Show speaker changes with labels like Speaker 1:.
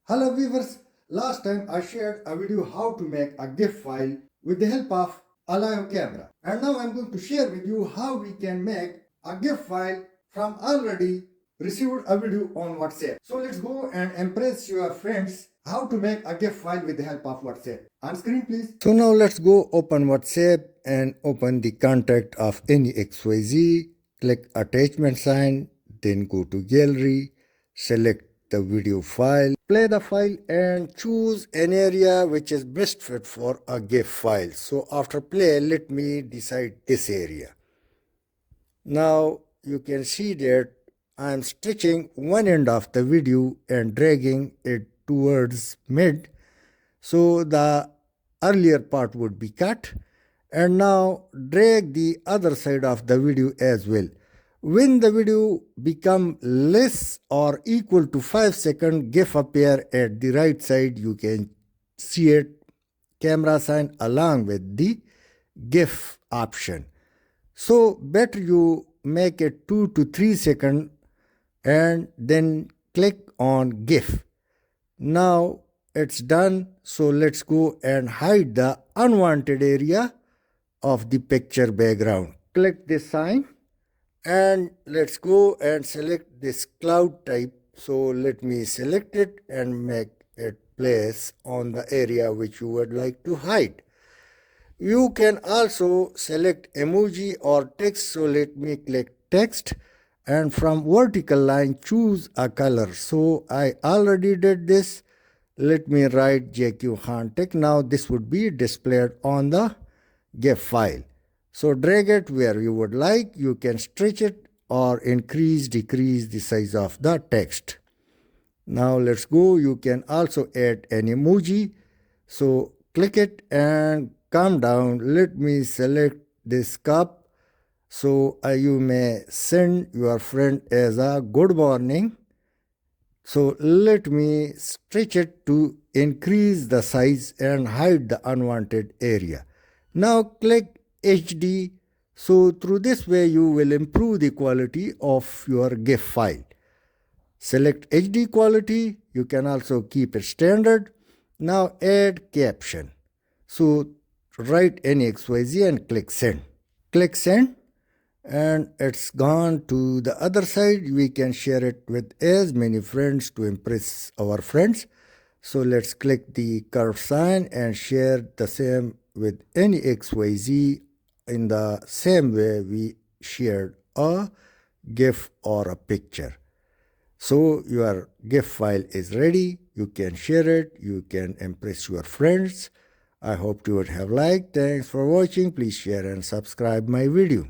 Speaker 1: Hello viewers, last time I shared a video how to make a GIF file with the help of a live camera. And now I'm going to share with you how we can make a GIF file from already received a video on WhatsApp. So let's go and impress your friends how to make a GIF file with the help of WhatsApp. On screen please. So now let's go open WhatsApp and open the contact of any XYZ. Click attachment sign, then go to gallery, select the video file, play the file and choose an area which is best fit for a GIF file. So after play, let me decide this area. Now you can see that I am stretching one end of the video and dragging it towards mid. So the earlier part would be cut, and now drag the other side of the video as well. When the video become less or equal to 5 seconds, GIF appear at the right side. You can see it, camera sign along with the GIF option. So better you make it 2 to 3 seconds and then click on GIF. Now it's done. So let's go and hide the unwanted area of the picture background. Click this sign. And let's go and select this cloud type. So let me select it and make it place on the area which you would like to hide. You can also select emoji or text. So let me click text and from vertical line choose a color. So I already did this. Let me write JQ Khan Tech. Now this would be displayed on the GIF file. So drag it where you would like. You can stretch it or increase, decrease the size of the text. Now let's go. You can also add an emoji. So click it and come down. Let me select this cup. So you may send your friend as a good morning. So let me stretch it to increase the size and hide the unwanted area. Now click HD. So through this way you will improve the quality of your GIF file. Select HD quality. You can also keep it standard. Now add caption. So write any XYZ and click send. Click send and it's gone to the other side. We can share it with as many friends to impress our friends. So let's click the curve sign and share the same with any XYZ in the same way we shared a GIF or a picture. So your GIF file is ready. You can share it. You can impress your friends. I hope you would have liked. Thanks for watching. Please share and subscribe my video.